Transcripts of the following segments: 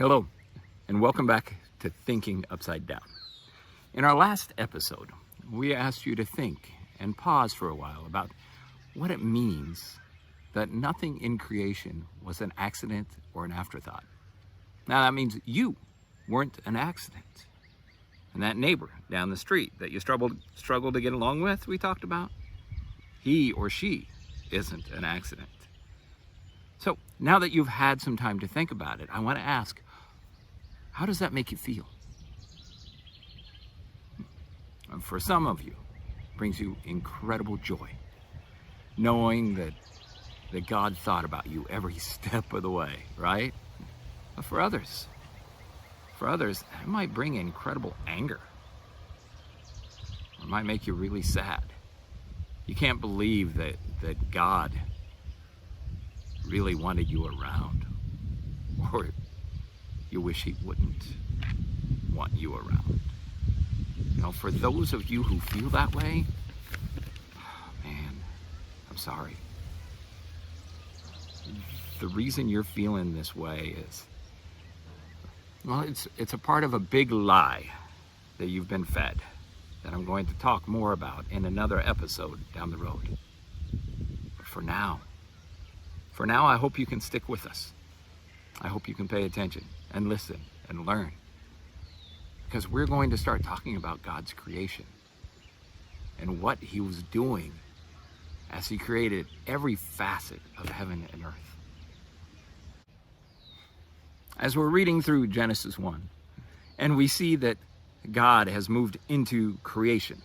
Hello, and welcome back to Thinking Upside Down. In our last episode, we asked you to think and pause for a while about what it means that nothing in creation was an accident or an afterthought. Now, that means you weren't an accident. And that neighbor down the street that you struggled to get along with, we talked about, he or she isn't an accident. So now that you've had some time to think about it, I want to ask, how does that make you feel? And for some of you, it brings you incredible joy, knowing that God thought about you every step of the way, right? But for others, it might bring incredible anger. It might make you really sad. You can't believe that God really wanted you around, or you wish he wouldn't want you around. You know, for those of you who feel that way, man, I'm sorry. The reason you're feeling this way is, well, it's a part of a big lie that you've been fed, that I'm going to talk more about in another episode down the road. But for now, I hope you can stick with us. I hope you can pay attention and listen and learn, because we're going to start talking about God's creation and what he was doing as he created every facet of heaven and earth. As we're reading through Genesis 1, and we see that God has moved into creation,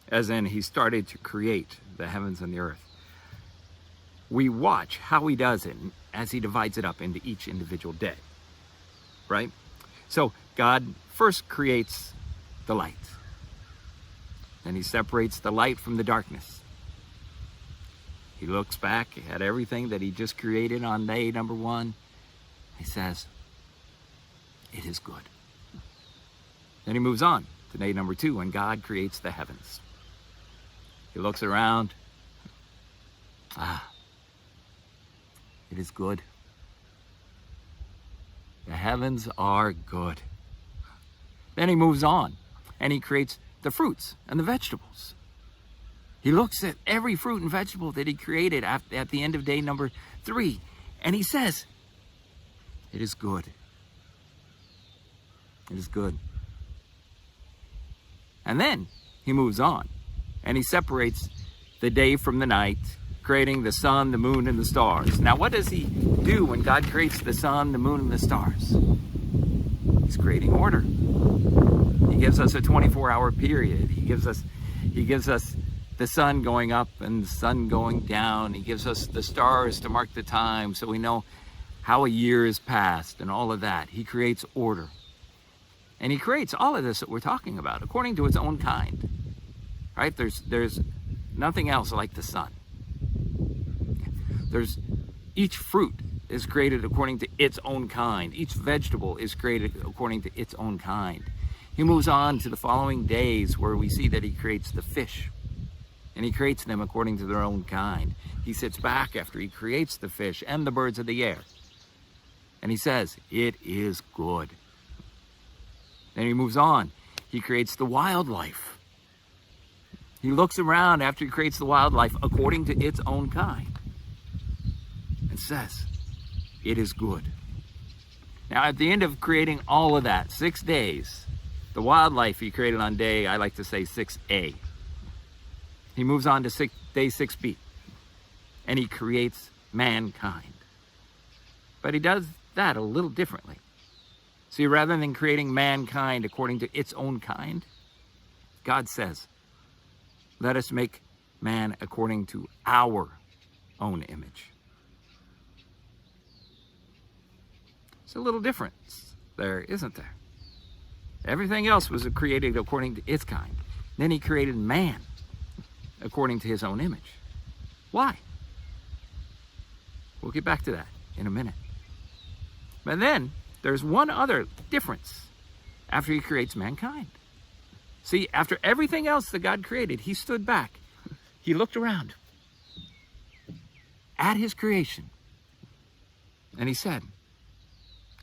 as in he started to create the heavens and the earth, we watch how he does it as he divides it up into each individual day, right? So God first creates the light. Then he separates the light from the darkness. He looks back at everything that he just created on day number 1. He says, it is good. Then he moves on to day number 2, and God creates the heavens. He looks around. It is good. The heavens are good. Then he moves on and he creates the fruits and the vegetables. He looks at every fruit and vegetable that he created at the end of day number 3, and he says, it is good. It is good. And then he moves on and he separates the day from the night, creating the sun, the moon, and the stars. Now, what does he do when God creates the sun, the moon, and the stars? He's creating order. He gives us a 24-hour period. He gives us the sun going up and the sun going down. He gives us the stars to mark the time so we know how a year is passed and all of that. He creates order. And he creates all of this that we're talking about according to its own kind. Right? There's nothing else like the sun. Each fruit is created according to its own kind. Each vegetable is created according to its own kind. He moves on to the following days where we see that he creates the fish, and he creates them according to their own kind. He sits back after he creates the fish and the birds of the air, and he says, it is good. Then he moves on. He creates the wildlife. He looks around after he creates the wildlife according to its own kind, and says, it is good. Now, at the end of creating all of that, 6 days, the wildlife he created on day, I like to say 6A. He moves on to day 6B, and he creates mankind. But he does that a little differently. See, rather than creating mankind according to its own kind, God says, let us make man according to our own image. It's a little difference there, isn't there? Everything else was created according to its kind. Then he created man according to his own image. Why? We'll get back to that in a minute. But then there's one other difference after he creates mankind. See, after everything else that God created, he stood back. He looked around at his creation, and he said,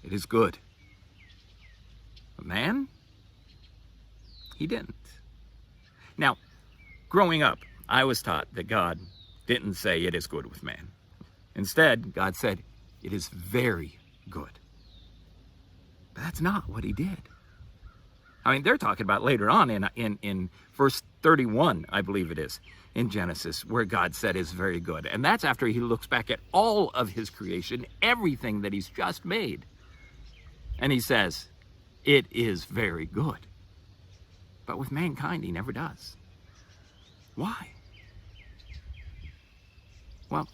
it is good. But man, he didn't. Now, growing up, I was taught that God didn't say it is good with man. Instead, God said it is very good. But that's not what he did. I mean, they're talking about later on in verse 31, I believe it is, in Genesis, where God said is very good. And that's after he looks back at all of his creation, everything that he's just made. And he says, it is very good. But with mankind, he never does. Why? Well,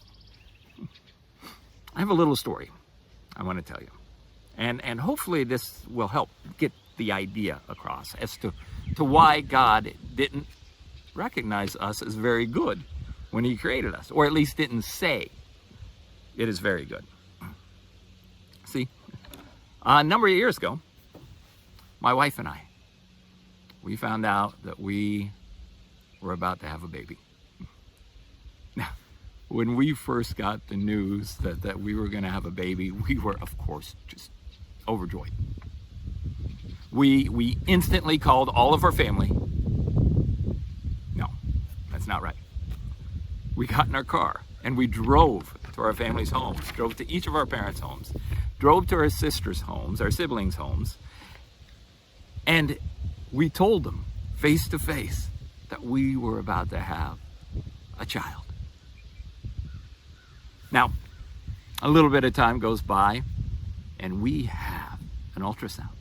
I have a little story I want to tell you. And hopefully this will help get the idea across as to why God didn't recognize us as very good when he created us, or at least didn't say it is very good. See, a number of years ago, my wife and I, we found out that we were about to have a baby. Now, when we first got the news that we were going to have a baby, we were, of course, just overjoyed. We instantly called all of our family. No, that's not right. We got in our car and we drove to our family's homes, drove to each of our parents' homes, drove to our sisters' homes, our siblings' homes, and we told them face to face that we were about to have a child. Now, a little bit of time goes by and we have an ultrasound.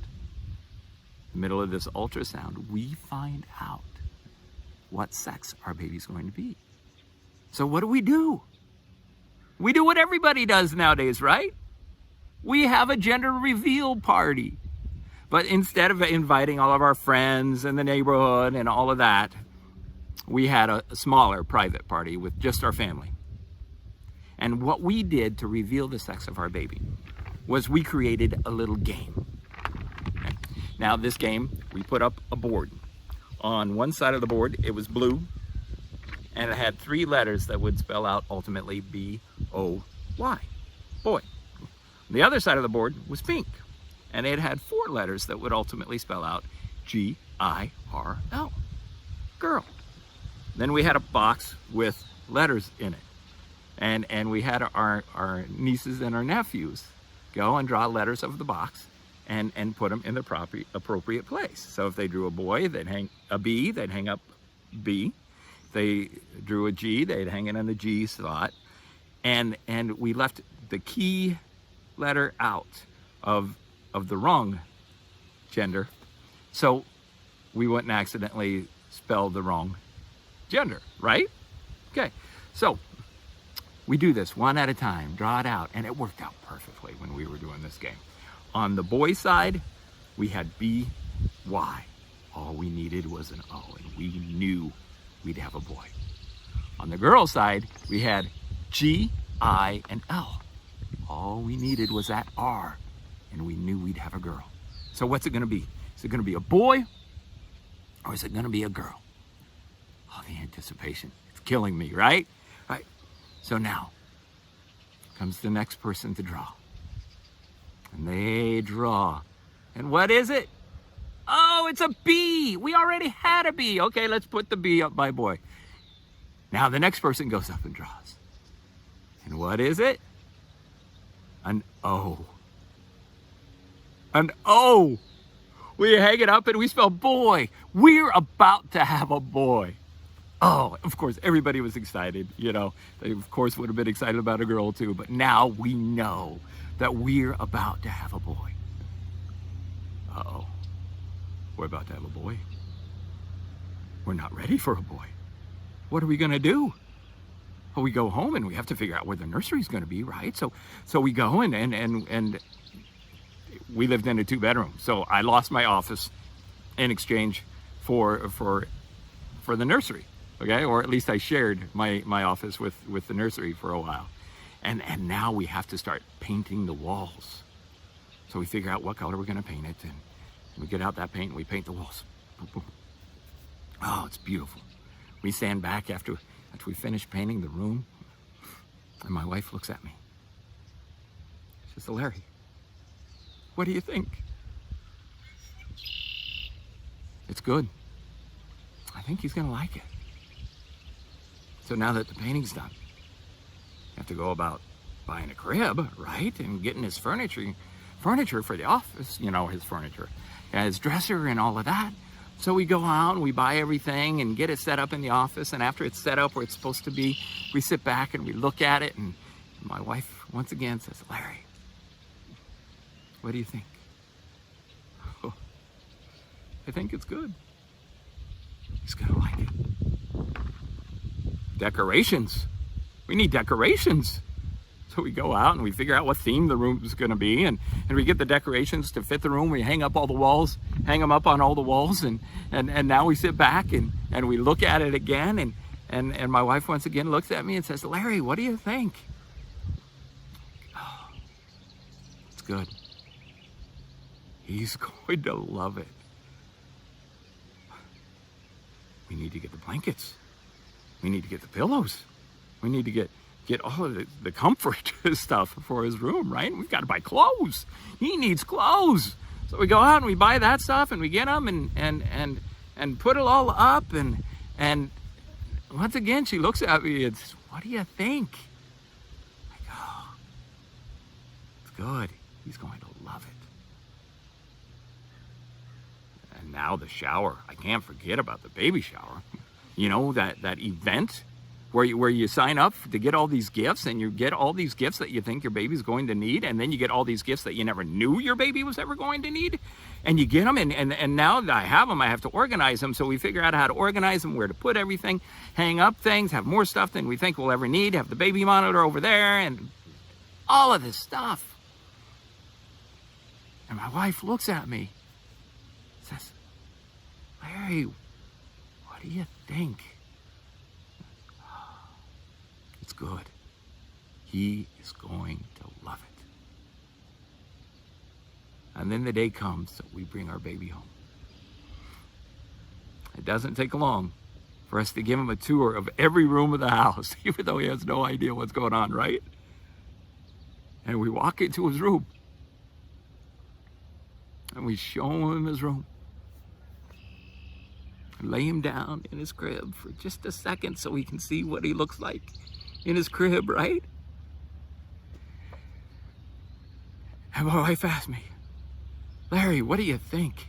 In the middle of this ultrasound, we find out what sex our baby's going to be. So what do? We do what everybody does nowadays, right? We have a gender reveal party. But instead of inviting all of our friends in the neighborhood and all of that, we had a smaller private party with just our family. And what we did to reveal the sex of our baby was we created a little game. Okay. Now this game, we put up a board. On one side of the board, it was blue, and it had 3 letters that would spell out ultimately B-O-Y, boy. The other side of the board was pink, and it had 4 letters that would ultimately spell out G-I-R-L, girl. Then we had a box with letters in it. And we had our nieces and our nephews go and draw letters of the box and put them in the appropriate place. So if they drew a boy, they'd hang a B, they'd hang up B. If they drew a G, they'd hang it in the G slot. And we left the key letter out of the wrong gender, so we wouldn't accidentally spell the wrong gender, right? Okay, so we do this one at a time, draw it out, and it worked out perfectly when we were doing this game. On the boy side, we had B-Y. All we needed was an O, and we knew we'd have a boy. On the girl side, we had G-I and L. All we needed was that R, and we knew we'd have a girl. So what's it gonna be? Is it gonna be a boy, or is it gonna be a girl? Oh, the anticipation, it's killing me, right? Right. So now comes the next person to draw. And they draw. And what is it? Oh, it's a B. We already had a B. Okay, let's put the B up by boy. Now the next person goes up and draws. And what is it? An O. An O. We hang it up and we spell boy. We're about to have a boy. Oh, of course, everybody was excited, you know. They, of course, would have been excited about a girl, too. But now we know that we're about to have a boy. Uh-oh. We're about to have a boy. We're not ready for a boy. What are we going to do? Well, we go home and we have to figure out where the nursery is going to be, right? So we go and we lived in a 2-bedroom. So I lost my office in exchange for the nursery. Okay, or at least I shared my office with the nursery for a while. And now we have to start painting the walls. So we figure out what color we're gonna paint it, and we get out that paint and we paint the walls. Boom, boom. Oh, it's beautiful. We stand back after we finish painting the room, and my wife looks at me. She says, Larry, what do you think? good. I think he's gonna like it. So now that the painting's done, you have to go about buying a crib, right? And getting his furniture for the office, you know, his furniture, and his dresser and all of that. So we go out and we buy everything and get it set up in the office. And after it's set up where it's supposed to be, we sit back and we look at it. And my wife once again says, Larry, what do you think? Oh, I think it's good. He's gonna like it. Decorations. We need decorations. So we go out and we figure out what theme the room is going to be, and we get the decorations to fit the room. We hang up all the walls, hang them up on all the walls, and now we sit back and we look at it again, and my wife once again looks at me and says, Larry, what do you think? Oh, it's good. He's going to love it. We need to get the blankets. We need to get the pillows. We need to get all of the comfort stuff for his room, right? We've got to buy clothes. He needs clothes. So we go out and we buy that stuff and we get them and put it all up. And once again, she looks at me and says, what do you think? I go, oh, it's good. He's going to love it. And now the shower. I can't forget about the baby shower. You know, that event where you sign up to get all these gifts, and you get all these gifts that you think your baby's going to need, and then you get all these gifts that you never knew your baby was ever going to need, and you get them, and now that I have them, I have to organize them. So we figure out how to organize them, where to put everything, hang up things, have more stuff than we think we'll ever need, have the baby monitor over there, and all of this stuff. And my wife looks at me, says, Larry, what do you think? It's good. He is going to love it. And then the day comes that we bring our baby home. It doesn't take long for us to give him a tour of every room of the house, even though he has no idea what's going on, right? And we walk into his room and we show him his room. Lay him down in his crib for just a second so he can see what he looks like in his crib, right? And my wife asked me, Larry, what do you think?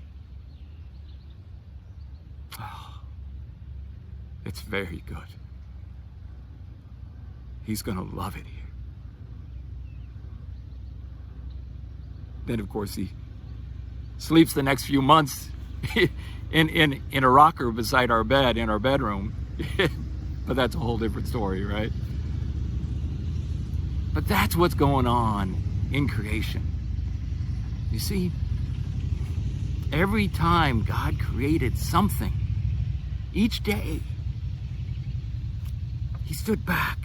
Oh, it's very good. He's gonna love it here. Then, of course, he sleeps the next few months in a rocker beside our bed in our bedroom. But that's a whole different story, right? But that's what's going on in creation. You see, every time God created something, each day, he stood back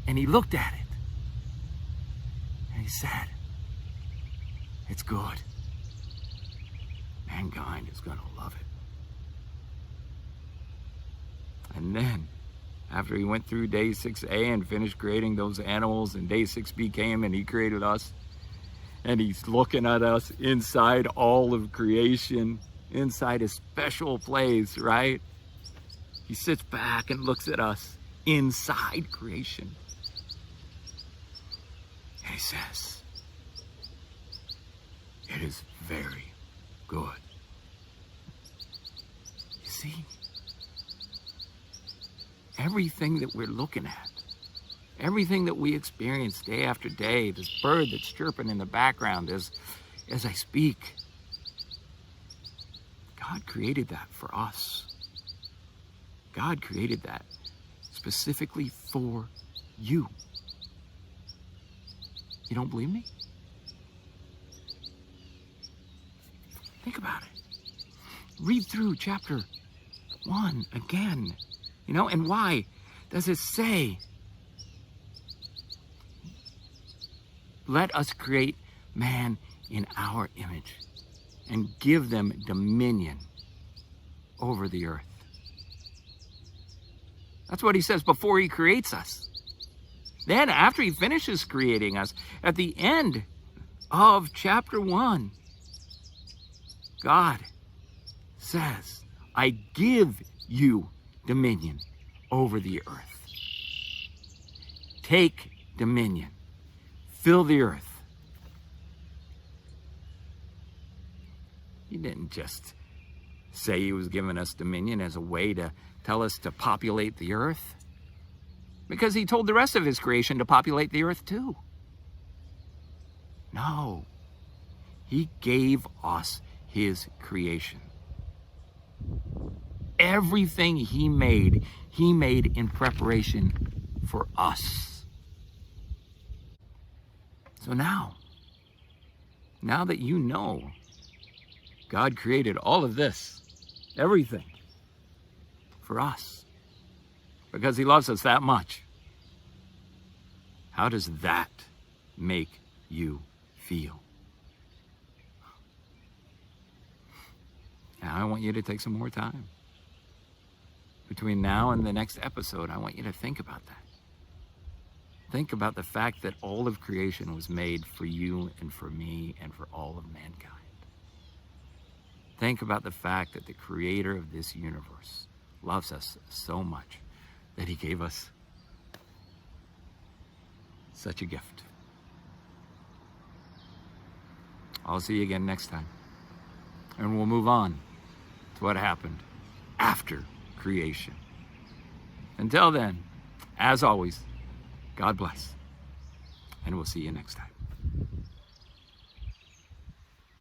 and he looked at it and he said, it's good. Mankind is going to love it. And then, after he went through day 6A and finished creating those animals, and day 6B came and he created us, and he's looking at us inside all of creation, inside a special place, right? He sits back and looks at us inside creation. And he says, it is very good. You see, everything that we're looking at, everything that we experience day after day, this bird that's chirping in the background as I speak, God created that for us. God created that specifically for you. You don't believe me? Think about it. Read through chapter 1 again. You know, and why does it say, let us create man in our image and give them dominion over the earth? That's what he says before he creates us. Then after he finishes creating us, at the end of chapter 1, God says, I give you dominion over the earth. Take dominion. Fill the earth. He didn't just say he was giving us dominion as a way to tell us to populate the earth, because he told the rest of his creation to populate the earth too. No, he gave us his creation. Everything he made in preparation for us. So now that you know God created all of this, everything, for us, because he loves us that much, how does that make you feel? Now I want you to take some more time. Between now and the next episode, I want you to think about that. Think about the fact that all of creation was made for you and for me and for all of mankind. Think about the fact that the creator of this universe loves us so much that he gave us such a gift. I'll see you again next time. And we'll move on to what happened after creation. Until then, as always, God bless. And we'll see you next time.